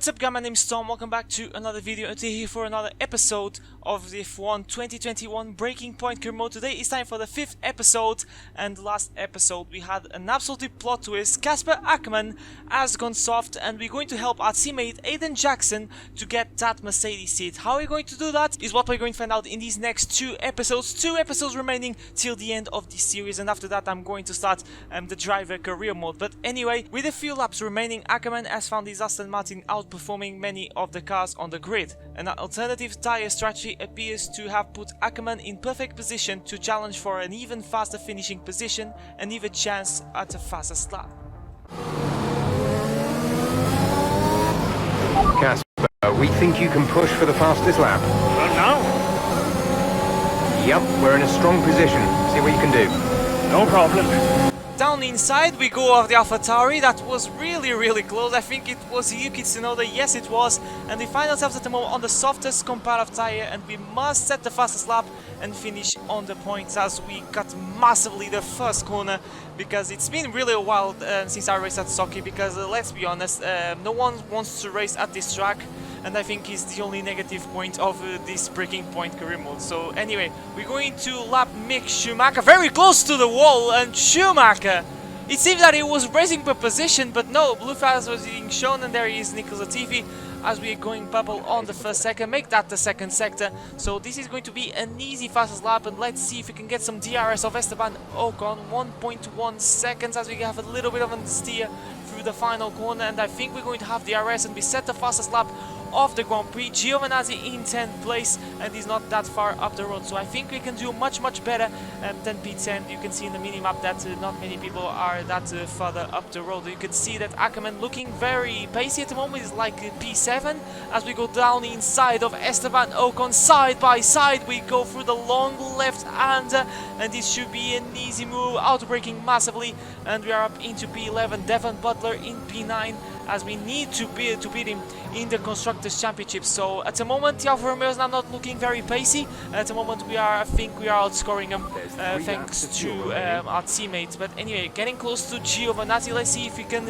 What's up guys, my name is Tom, welcome back to another video and today here for another episode of the F1 2021 Breaking Point career mode. Today is time for the 5th episode, and last episode we had an absolutely plot twist. Casper Akkerman has gone soft and we're going to help our teammate Aiden Jackson to get that Mercedes seat. How are we going to do that is what we're going to find out in these next 2 episodes. 2 episodes remaining till the end of this series, and after that I'm going to start the driver career mode. But anyway, with a few laps remaining, Akkerman has found his Aston Martin outperforming many of the cars on the grid. An alternative tyre strategy appears to have put Akkerman in perfect position to challenge for an even faster finishing position and even chance at a fastest lap. Casper, we think you can push for the fastest lap. Well, no. Yep, we're in a strong position. See what you can do. No problem. Down inside we go of the Alfa Tauri. That was really close. I think it was Yuki Tsunoda. Yes, it was. And we find ourselves at the moment on the softest comparative tyre, and we must set the fastest lap and finish on the points as we cut massively the first corner, because it's been really a while since I raced at Sochi, because let's be honest, no one wants to race at this track, and I think it's the only negative point of this Breaking Point career mode. So anyway, we're going to lap Mick Schumacher, very close to the wall, and Schumacher, it seemed that he was racing per position, but no, blue flags was being shown, and there he is, Nicholas Latifi, as we are going bubble on the first sector, make that the second sector. So this is going to be an easy fastest lap, and let's see if we can get some DRS of Esteban Ocon. 1.1 seconds as we have a little bit of a steer through the final corner, and I think we're going to have DRS and we set the fastest lap of the Grand Prix. Giovinazzi in 10th place, and he's not that far up the road, so I think we can do much better than P10. You can see in the mini-map that not many people are that further up the road. You can see that Akkerman looking very pacey at the moment, is like P7 as we go down inside of Esteban Ocon. Side by side we go through the long left-hander, and this should be an easy move, out-braking massively, and we are up into P11. Devon Butler in P9 as we need to beat him in the Constructors' Championship. So at the moment the Alfa Romeo is now not looking very pacey. At the moment I think we are outscoring them thanks to our teammates. But anyway, getting close to Giovinazzi. Let's see if we can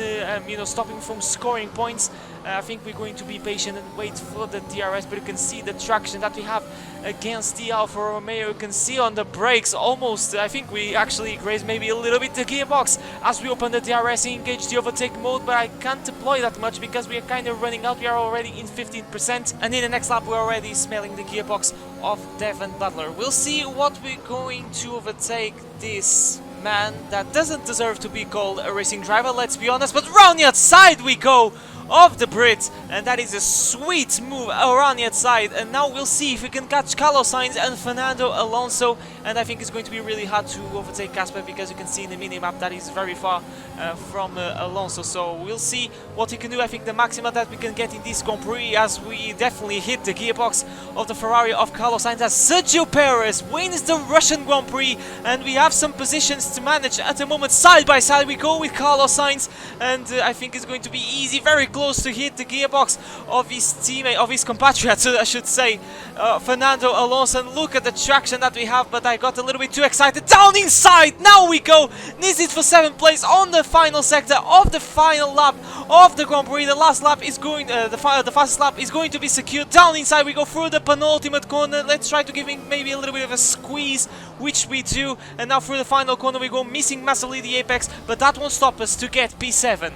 stop him from scoring points. I think we're going to be patient and wait for the DRS, but you can see the traction that we have against the Alfa Romeo. You can see on the brakes almost, I think we actually grazed maybe a little bit the gearbox as we open the DRS, engage the overtake mode, but I can't deploy that much because we are kind of running out. We are already in 15%, and in the next lap we're already smelling the gearbox of Devon Butler. We'll see what we're going to overtake this man that doesn't deserve to be called a racing driver, let's be honest, but round the outside we go of the Brit, and that is a sweet move around the outside. And now we'll see if we can catch Carlos Sainz and Fernando Alonso, and I think it's going to be really hard to overtake Casper, because you can see in the mini-map that he's very far from Alonso. So we'll see what he can do. I think the maximum that we can get in this Grand Prix, as we definitely hit the gearbox of the Ferrari of Carlos Sainz, as Sergio Perez wins the Russian Grand Prix, and we have some positions to manage at the moment. Side by side we go with Carlos Sainz, and I think it's going to be easy, very close to hit the gearbox of his teammate, of his compatriot, I should say, Fernando Alonso. And look at the traction that we have, but I got a little bit too excited. Down inside, now we go. This is for 7th place on the final sector of the final lap of the Grand Prix. The last lap is going, the fastest lap is going to be secured. Down inside we go through the penultimate corner. Let's try to give him maybe a little bit of a squeeze, which we do. And now through the final corner we go, missing massively the apex, but that won't stop us to get P7.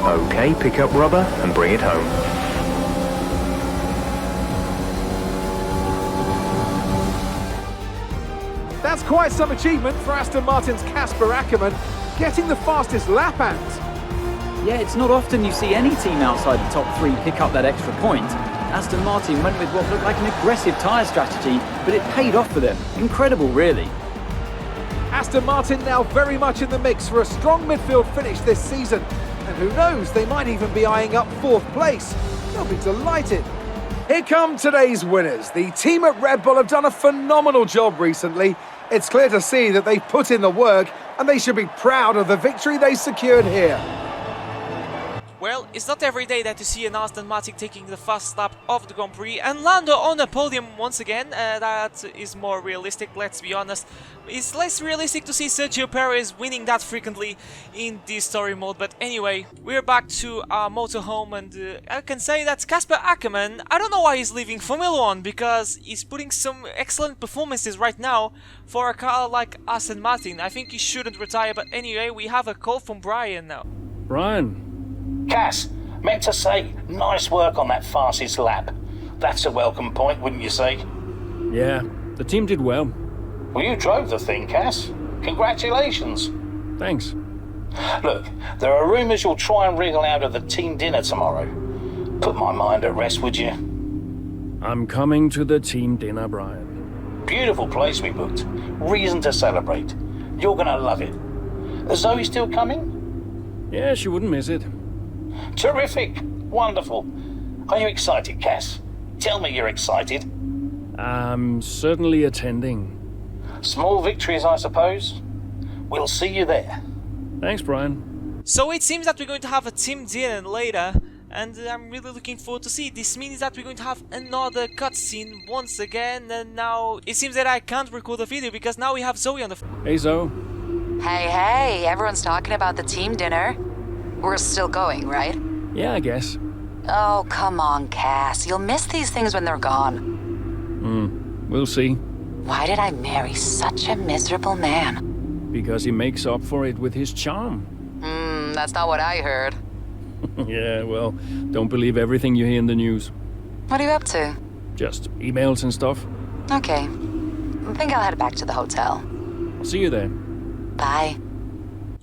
Okay, pick up rubber and bring it home. That's quite some achievement for Aston Martin's Casper Akkerman, getting the fastest lap out. Yeah, it's not often you see any team outside the top 3 pick up that extra point. Aston Martin went with what looked like an aggressive tyre strategy, but it paid off for them. Incredible, really. Aston Martin now very much in the mix for a strong midfield finish this season. And who knows, they might even be eyeing up 4th place. They'll be delighted. Here come today's winners. The team at Red Bull have done a phenomenal job recently. It's clear to see that they've put in the work, and they should be proud of the victory they secured here. Well, it's not every day that you see an Aston Martin taking the fast lap of the Grand Prix and Lando on a podium once again. That is more realistic, let's be honest. It's less realistic to see Sergio Perez winning that frequently in this story mode. But anyway, we're back to our motorhome, and I can say that Casper Akkerman, I don't know why he's leaving Formula 1, because he's putting some excellent performances right now for a car like Aston Martin. I think he shouldn't retire, but anyway, we have a call from Brian now. Brian. Cass, meant to say, nice work on that fastest lap. That's a welcome point, wouldn't you say? Yeah, the team did well. Well, you drove the thing, Cass. Congratulations. Thanks. Look, there are rumours you'll try and wriggle out of the team dinner tomorrow. Put my mind at rest, would you? I'm coming to the team dinner, Brian. Beautiful place we booked. Reason to celebrate. You're gonna love it. Is Zoe still coming? Yeah, she wouldn't miss it. Terrific. Wonderful. Are you excited, Cass? Tell me you're excited. I'm certainly attending. Small victories, I suppose. We'll see you there. Thanks, Brian. So it seems that we're going to have a team dinner later, and I'm really looking forward to see it. This means that we're going to have another cutscene once again, and now it seems that I can't record the video because now we have Zoe on the phone. Hey, Zoe. Hey, everyone's talking about the team dinner. We're still going, right? Yeah, I guess. Oh, come on, Cass. You'll miss these things when they're gone. We'll see. Why did I marry such a miserable man? Because he makes up for it with his charm. That's not what I heard. Yeah, well, don't believe everything you hear in the news. What are you up to? Just emails and stuff. Okay. I think I'll head back to the hotel. I'll see you there. Bye.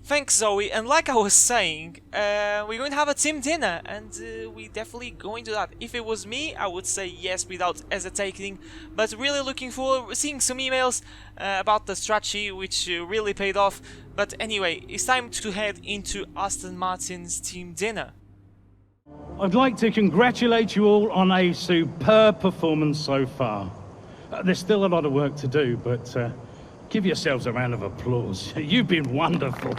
Thanks, Zoe. And like I was saying, we're going to have a team dinner, and we're definitely going to that. If it was me, I would say yes without hesitating. But really looking forward to seeing some emails about the strategy, which really paid off. But anyway, it's time to head into Aston Martin's team dinner. I'd like to congratulate you all on a superb performance so far. There's still a lot of work to do, but give yourselves a round of applause. You've been wonderful.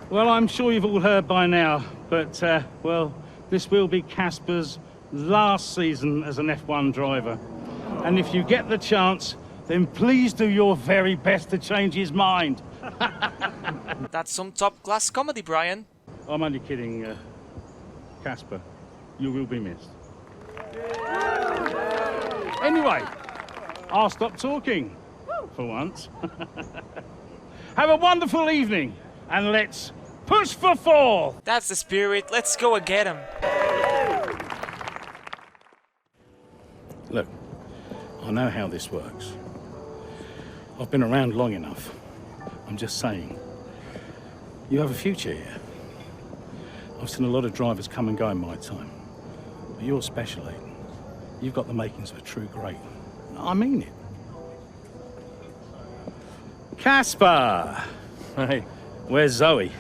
Well, I'm sure you've all heard by now, but, well, this will be Casper's last season as an F1 driver. And if you get the chance, then please do your very best to change his mind. That's some top-class comedy, Brian. I'm only kidding, Casper. You will be missed. Anyway, I'll stop talking, for once. Have a wonderful evening, and let's push for fourth! That's the spirit. Let's go and get him. Look, I know how this works. I've been around long enough. I'm just saying, you have a future here. I've seen a lot of drivers come and go in my time. But you're special, Aiden. You've got the makings of a true great. I mean it. Casper! Hey. Where's Zoe?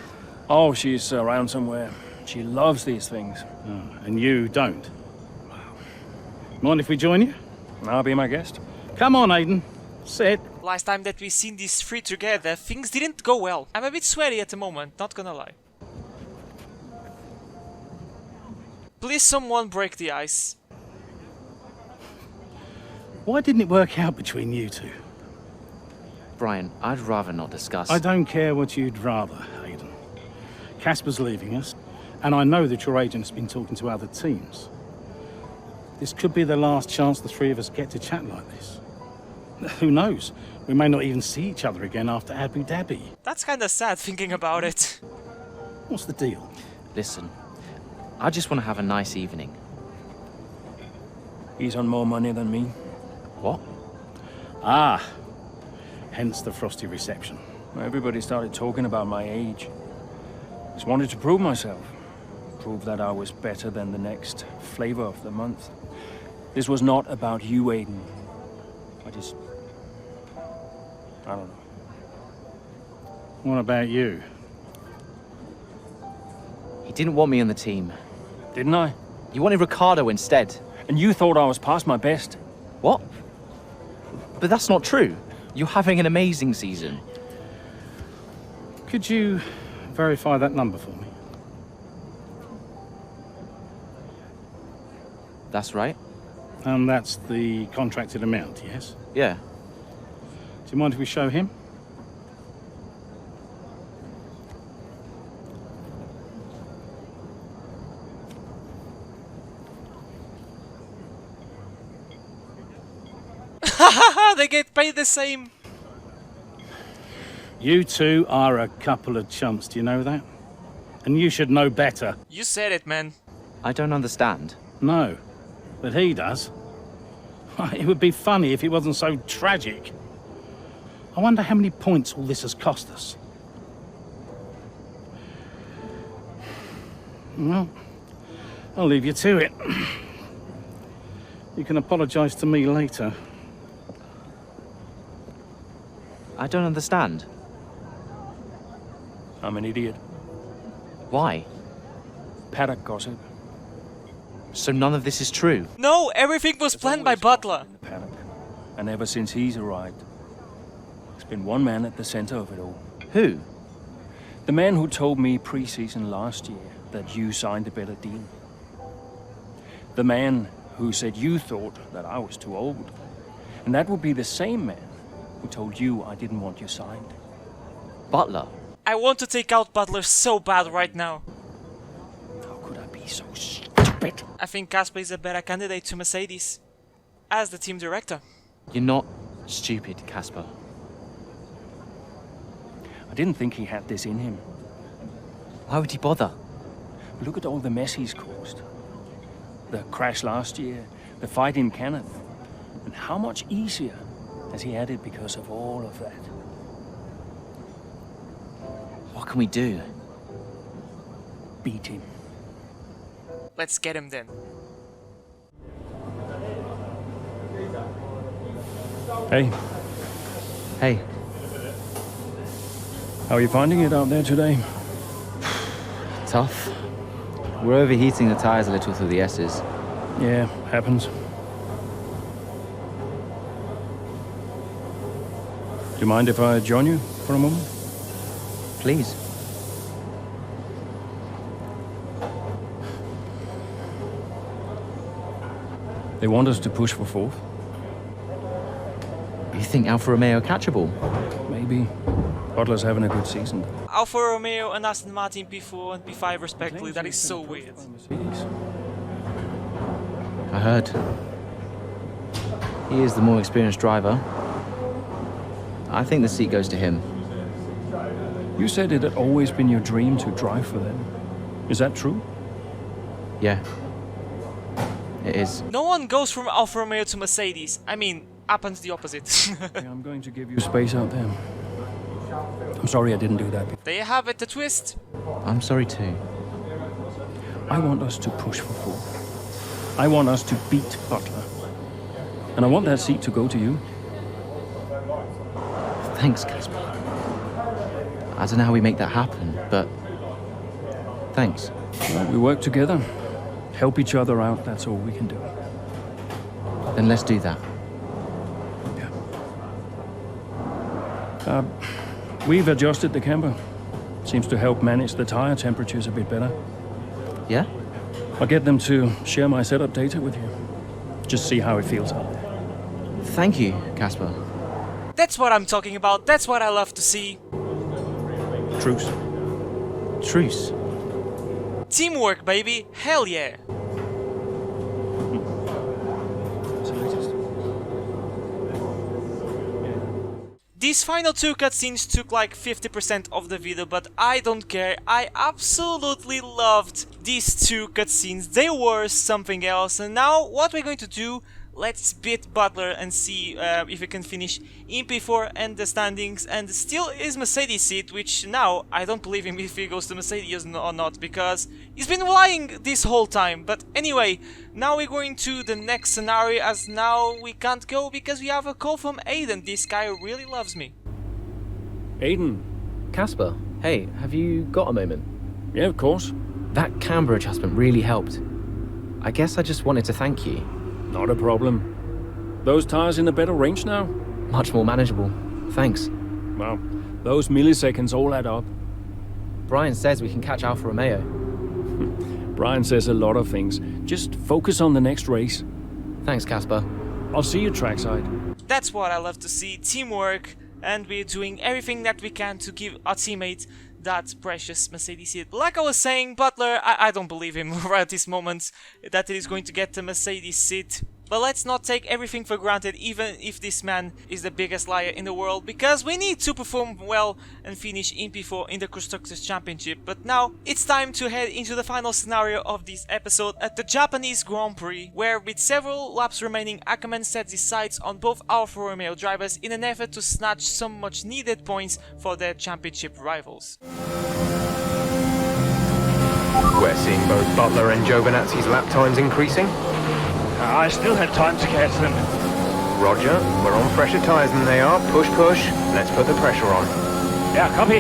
Oh, she's around somewhere. She loves these things. Oh, and you don't? Mind if we join you? I'll be my guest. Come on, Aiden. Sit. Last time that we seen these three together, things didn't go well. I'm a bit sweaty at the moment, not gonna lie. Please someone break the ice. Why didn't it work out between you two? Brian, I'd rather not discuss. I don't care what you'd rather, Aiden. Casper's leaving us, and I know that your agent's been talking to other teams. This could be the last chance the three of us get to chat like this. Who knows? We may not even see each other again after Abu Dhabi. That's kinda sad thinking about it. What's the deal? Listen, I just want to have a nice evening. He's on more money than me. What? Ah, hence the frosty reception. Everybody started talking about my age. Just wanted to prove myself. Prove that I was better than the next flavor of the month. This was not about you, Aiden. I don't know. What about you? He didn't want me on the team. Didn't I? You wanted Ricardo instead. And you thought I was past my best. What? But that's not true. You're having an amazing season. Could you verify that number for me? That's right. And that's the contracted amount, yes? Yeah. Do you mind if we show him? They get paid the same. You two are a couple of chumps, do you know that? And you should know better. You said it, man. I don't understand. No, but he does. It would be funny if it wasn't so tragic. I wonder how many points all this has cost us. Well, I'll leave you to it. You can apologise to me later. I don't understand. I'm an idiot. Why? Paddock gossip. So none of this is true? No, everything was planned by Butler. In the paddock. And ever since he's arrived, there's been one man at the center of it all. Who? The man who told me pre-season last year that you signed a better deal. The man who said you thought that I was too old. And that would be the same man who told you I didn't want you signed. Butler? I want to take out Butler so bad right now. How could I be so stupid? I think Casper is a better candidate to Mercedes as the team director. You're not stupid, Casper. I didn't think he had this in him. Why would he bother? Look at all the mess he's caused. The crash last year, the fight in Canada. And how much easier has he had it because of all of that? What can we do? Beat him. Let's get him then. Hey, Hey, how are you finding it out there today? tough. We're overheating the tires a little through the S's. Yeah, happens. Do you mind if I join you for a moment? Please. They want us to push for fourth. You think Alfa Romeo catchable? Maybe. Butler's having a good season. Alfa Romeo and Aston Martin P4 and P5 respectively. That is so weird. Mercedes. I heard. He is the more experienced driver. I think the seat goes to him. You said it had always been your dream to drive for them. Is that true? Yeah. It is. No one goes from Alfa Romeo to Mercedes. I mean, happens the opposite. Yeah, I'm going to give you space out there. I'm sorry I didn't do that before. There you have it, the twist. I'm sorry too. I want us to push for fourth. I want us to beat Butler. And I want that seat to go to you. Thanks, Casper. I don't know how we make that happen, but thanks. Well, we work together. Help each other out, that's all we can do. Then let's do that. Yeah. We've adjusted the camber. Seems to help manage the tire temperatures a bit better. Yeah? I'll get them to share my setup data with you. Just see how it feels out there. Thank you, Casper. That's what I'm talking about. That's what I love to see. Truce. Truce. Teamwork, baby. Hell yeah. These final two cutscenes took like 50% of the video, but I don't care. I absolutely loved these two cutscenes. They were something else. And now what we're going to do, let's beat Butler and see if we can finish in P4 and the standings, and still is Mercedes seat, which now I don't believe him if he goes to Mercedes or not, because he's been lying this whole time. But anyway, now we're going to the next scenario, as now we can't go because we have a call from Aiden. This guy really loves me. Aiden. Casper, hey, have you got a moment? Yeah, of course. That camber adjustment really helped. I guess I just wanted to thank you. Not a problem. Those tires in a better range now? Much more manageable. Thanks. Well, those milliseconds all add up. Brian says we can catch Alfa Romeo. Brian says a lot of things. Just focus on the next race. Thanks, Casper. I'll see you trackside. That's what I love to see, teamwork, and we're doing everything that we can to give our teammate that precious Mercedes seat. But like I was saying, Butler, I don't believe him right at this moment that he is going to get the Mercedes seat. But let's not take everything for granted, even if this man is the biggest liar in the world, because we need to perform well and finish in P4 in the Constructors' Championship. But now, it's time to head into the final scenario of this episode at the Japanese Grand Prix, where with several laps remaining, Akkerman sets his sights on both Alfa Romeo drivers in an effort to snatch some much needed points for their championship rivals. We're seeing both Butler and Giovanazzi's lap times increasing. I still have time to catch them. Roger, we're on fresher tyres than they are. Push, push. Let's put the pressure on. Yeah, copy.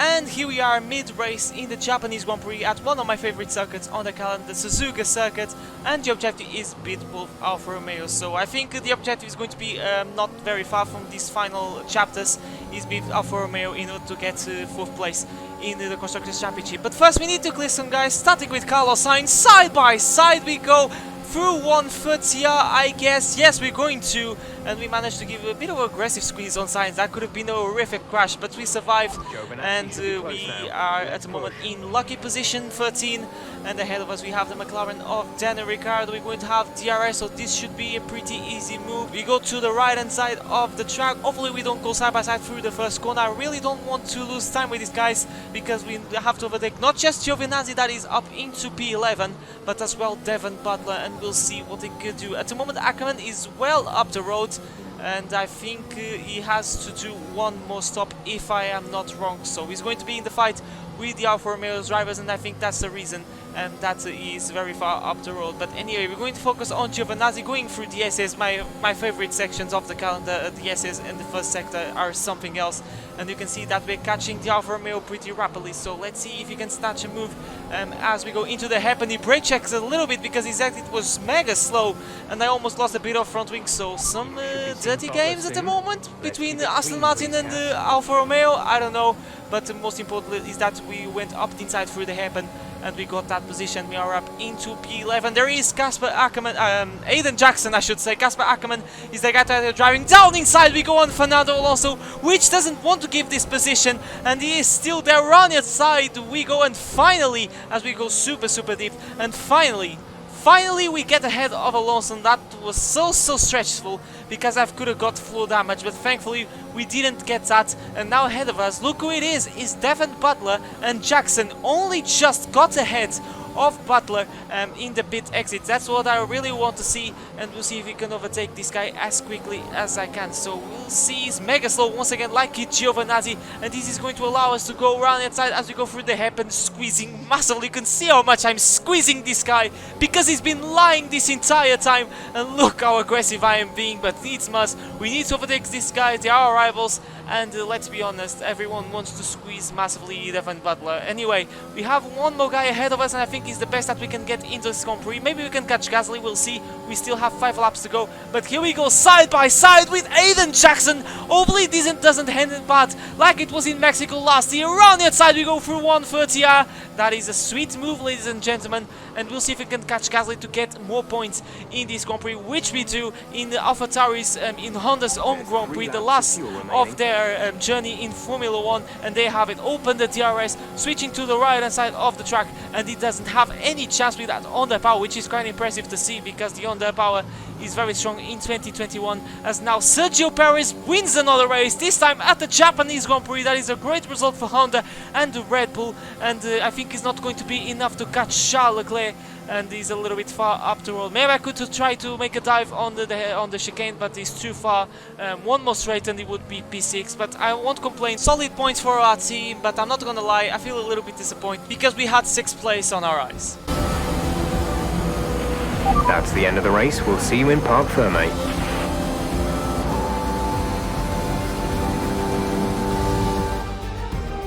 And here we are mid-race in the Japanese Grand Prix at one of my favorite circuits on the calendar, the Suzuka circuit, and the objective is beat both Alfa Romeo. So I think the objective is going to be not very far from these final chapters, is beat Alfa Romeo in order to get to 4th place in the Constructors' Championship. But first we need to clear some guys, starting with Carlos Sainz. Side by side we go through 130R, I guess. Yes, we're going to, and we managed to give a bit of an aggressive squeeze on Sainz. That could have been a horrific crash, but we survived, and we are at the moment in lucky position 13, and ahead of us we have the McLaren of Daniel Ricciardo. We're going to have DRS, so this should be a pretty easy move. We go to the right hand side of the track. Hopefully we don't go side by side through the first corner. I really don't want to lose time with these guys, because we have to overtake not just Giovinazzi that is up into P11, but as well Devon Butler, and we'll see what he could do. At the moment Akkerman is well up the road, and I think he has to do one more stop if I am not wrong. So he's going to be in the fight with the Alfa Romeo drivers, and I think that's the reason that he is very far up the road. But anyway, we're going to focus on Giovinazzi going through the SS. My favorite sections of the calendar, the SS and the first sector are something else, and you can see that we're catching the Alfa Romeo pretty rapidly. So let's see if he can snatch a move as we go into the happen. He brake checks a little bit because his exit was mega slow, and I almost lost a bit of front wing. So some dirty games at the moment between Aston Martin and Alfa Romeo, I don't know. But the most important is that we went up the inside through the hairpin and we got that position. We are up into P11. There is Casper Akkerman, Aiden Jackson I should say. Casper Akkerman is the guy that is driving down inside. We go on Fernando Alonso, which doesn't want to give this position, and he is still there on its side. We go, and finally, as we go super deep, and finally we get ahead of Alonso. And that was so stressful because I could have got full damage, but thankfully we didn't get that. And now ahead of us, look who it is Devon Butler, and Jackson only just got ahead of Butler in the pit exit. That's what I really want to see, and we'll see if we can overtake this guy as quickly as I can. So we'll see. He's mega slow once again, like Giovinazzi, and this is going to allow us to go around inside as we go through the hairpin, squeezing massively. You can see how much I'm squeezing this guy because he's been lying this entire time, and look how aggressive I am being. But needs must, we need to overtake these guys. They are our rivals, and let's be honest, everyone wants to squeeze massively Devon Butler. Anyway, we have one more guy ahead of us, and I think he's the best that we can get into this Grand Prix. Maybe we can catch Gasly, we'll see. We still have 5 laps to go, but here we go side by side with Aiden Jackson. Hopefully this doesn't end in bad like it was in Mexico last year. Around the outside we go through 130R. That is a sweet move, ladies and gentlemen, and we'll see if we can catch Gasly to get more points in this Grand Prix, which we do in the AlphaTauri's in Honda's home Grand Prix, the last of their journey in Formula 1, and they have it open the DRS, switching to the right hand side of the track, and it doesn't have any chance with that Honda power, which is quite impressive to see because the Honda power is very strong in 2021. As now Sergio Perez wins another race, this time at the Japanese Grand Prix. That is a great result for Honda and the Red Bull, and I think it's not going to be enough to catch Charles Leclerc, and he's a little bit far up the road. Maybe I could try to make a dive on the chicane, but it's too far. One more straight and it would be P6, but I won't complain. Solid points for our team, but I'm not gonna lie, I feel a little bit disappointed because we had 6th place on our eyes. That's the end of the race. We'll see you in Parc Fermé.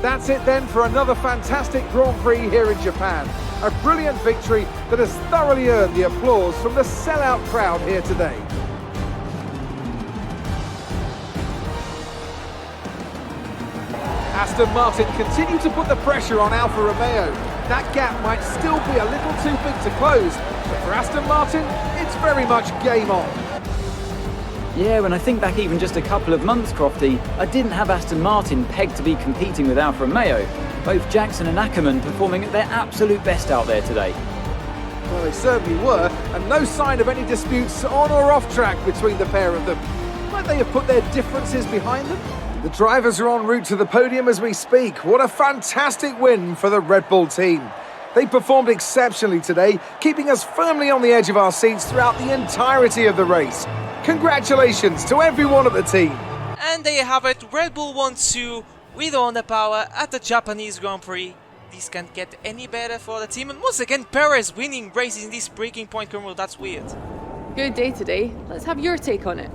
That's it then for another fantastic Grand Prix here in Japan. A brilliant victory that has thoroughly earned the applause from the sellout crowd here today. Aston Martin continue to put the pressure on Alfa Romeo. That gap might still be a little too big to close, but for Aston Martin, it's very much game on. Yeah, when I think back even just a couple of months, Crofty, I didn't have Aston Martin pegged to be competing with Alfa Romeo. Both Jackson and Akkerman performing at their absolute best out there today. Well, they certainly were, and no sign of any disputes on or off track between the pair of them. Might they have put their differences behind them? The drivers are en route to the podium as we speak. What a fantastic win for the Red Bull team. They performed exceptionally today, keeping us firmly on the edge of our seats throughout the entirety of the race. Congratulations to everyone at the team. And there you have it, Red Bull 1-2 with Honda Power at the Japanese Grand Prix. This can't get any better for the team, and once again Perez winning races in this breaking point corner. That's weird. Good day today. Let's have your take on it.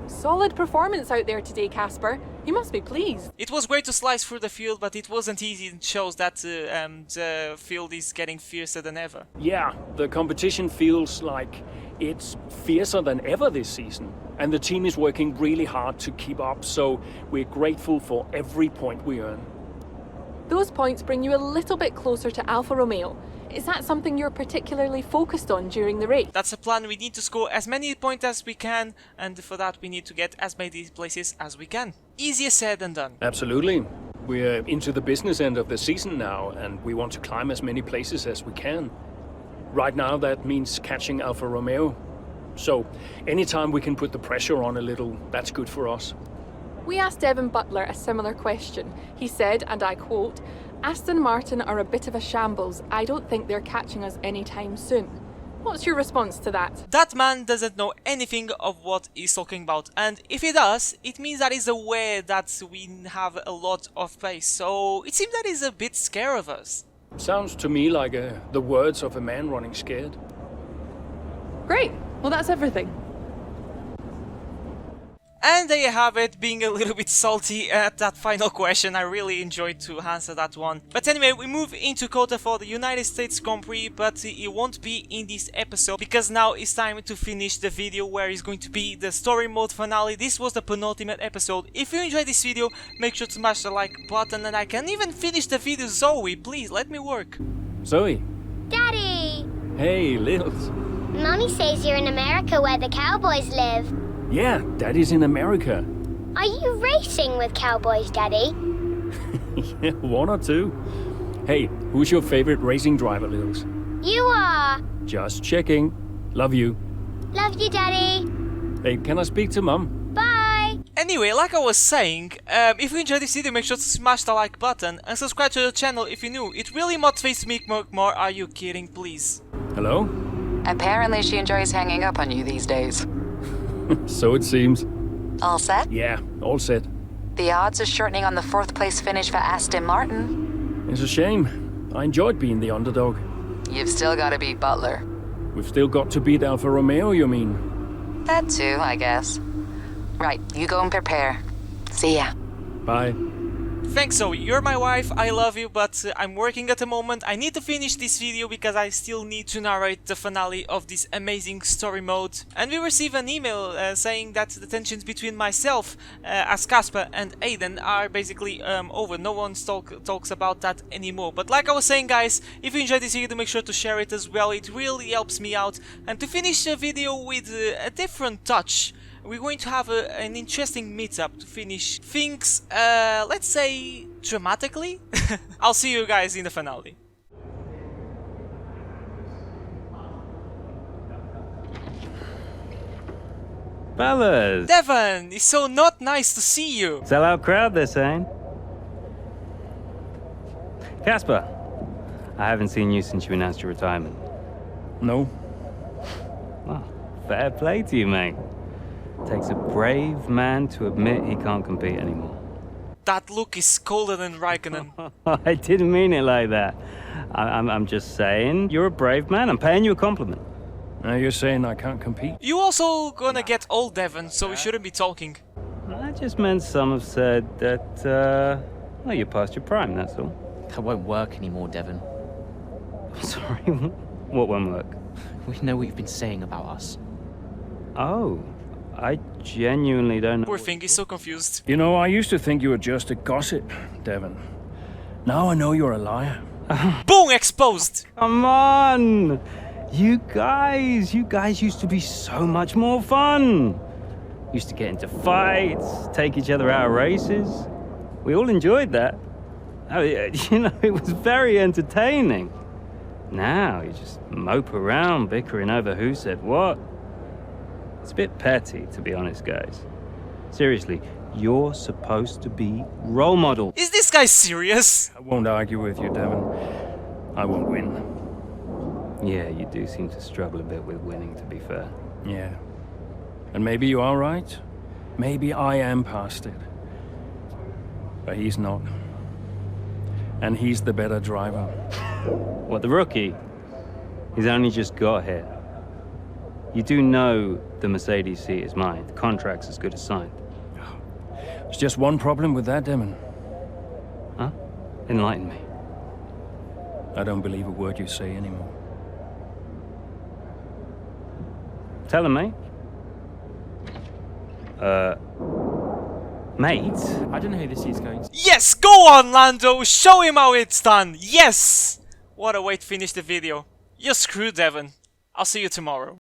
Solid performance out there today, Casper. You must be pleased. It was great to slice through the field, but it wasn't easy. It shows that the field is getting fiercer than ever. Yeah, the competition feels like it's fiercer than ever this season. And the team is working really hard to keep up, so we're grateful for every point we earn. Those points bring you a little bit closer to Alfa Romeo. Is that something you're particularly focused on during the race? That's the plan. We need to score as many points as we can, and for that we need to get as many places as we can. Easier said than done. Absolutely. We're into the business end of the season now, and we want to climb as many places as we can. Right now that means catching Alfa Romeo. So anytime we can put the pressure on a little, that's good for us. We asked Devon Butler a similar question. He said, and I quote, "Aston Martin are a bit of a shambles. I don't think they're catching us anytime soon." What's your response to that? That man doesn't know anything of what he's talking about, and if he does, it means that he's aware that we have a lot of pace, so it seems that he's a bit scared of us. Sounds to me like the words of a man running scared. Great. Well, that's everything. And there you have it, being a little bit salty at that final question. I really enjoyed to answer that one. But anyway, we move into quota for the United States Grand Prix, but it won't be in this episode because now it's time to finish the video where it's going to be the story mode finale. This was the penultimate episode. If you enjoyed this video, make sure to smash the like button, and I can even finish the video. Zoe, please let me work. Zoe. Daddy! Hey, Littles. Mommy says you're in America where the cowboys live. Yeah, Daddy's in America. Are you racing with cowboys, Daddy? Yeah, one or two. Hey, who's your favorite racing driver, Littles? You are. Just checking. Love you. Love you, Daddy. Hey, can I speak to Mum? Bye. Anyway, like I was saying, if you enjoyed this video, make sure to smash the like button and subscribe to the channel if you're new. It really motivates me to make more. Are you kidding, please? Hello? Apparently she enjoys hanging up on you these days. So it seems. All set? Yeah, all set. The odds are shortening on the 4th place finish for Aston Martin. It's a shame. I enjoyed being the underdog. You've still got to beat Butler. We've still got to beat Alfa Romeo, you mean? That too, I guess. Right, you go and prepare. See ya. Bye. Thanks, Zoe. You're my wife, I love you, but I'm working at the moment. I need to finish this video because I still need to narrate the finale of this amazing story mode. And we receive an email saying that the tensions between myself as Casper and Aiden are basically over. No one talks about that anymore. But like I was saying, guys, if you enjoyed this video, make sure to share it as well. It really helps me out. And to finish the video with a different touch, we're going to have an interesting meetup to finish things, let's say, dramatically. I'll see you guys in the finale. Fellas! Devon, it's so not nice to see you. Sell-out crowd, they're saying. Casper, I haven't seen you since you announced your retirement. No. Well, fair play to you, mate. Takes a brave man to admit he can't compete anymore. That look is colder than Raikkonen. I didn't mean it like that. I'm just saying, you're a brave man. I'm paying you a compliment. Now you're saying I can't compete? You also gonna get old, Devon, so we shouldn't be talking. I just meant some have said that, well, you're past your prime, that's all. That won't work anymore, Devon. Sorry, what won't work? We know what you've been saying about us. Oh, I genuinely don't know. Poor thing, he's so confused. You know, I used to think you were just a gossip, Devon. Now I know you're a liar. Boom! Exposed! Come on! You guys used to be so much more fun. Used to get into fights, take each other out of races. We all enjoyed that. I mean, you know, it was very entertaining. Now you just mope around bickering over who said what. It's a bit petty, to be honest, guys. Seriously, you're supposed to be role models. Is this guy serious? I won't argue with you, Devon. I won't win. Yeah, you do seem to struggle a bit with winning, to be fair. Yeah. And maybe you are right. Maybe I am past it. But he's not. And he's the better driver. What, the rookie? He's only just got here. You do know the Mercedes seat is mine. The contract's as good as signed. There's just one problem with that, Devon. Huh? Enlighten me. I don't believe a word you say anymore. Tell him, mate. Mate? I don't know who this is going to... Yes! Go on, Lando! Show him how it's done! Yes! What a way to finish the video. You're screwed, Devon. I'll see you tomorrow.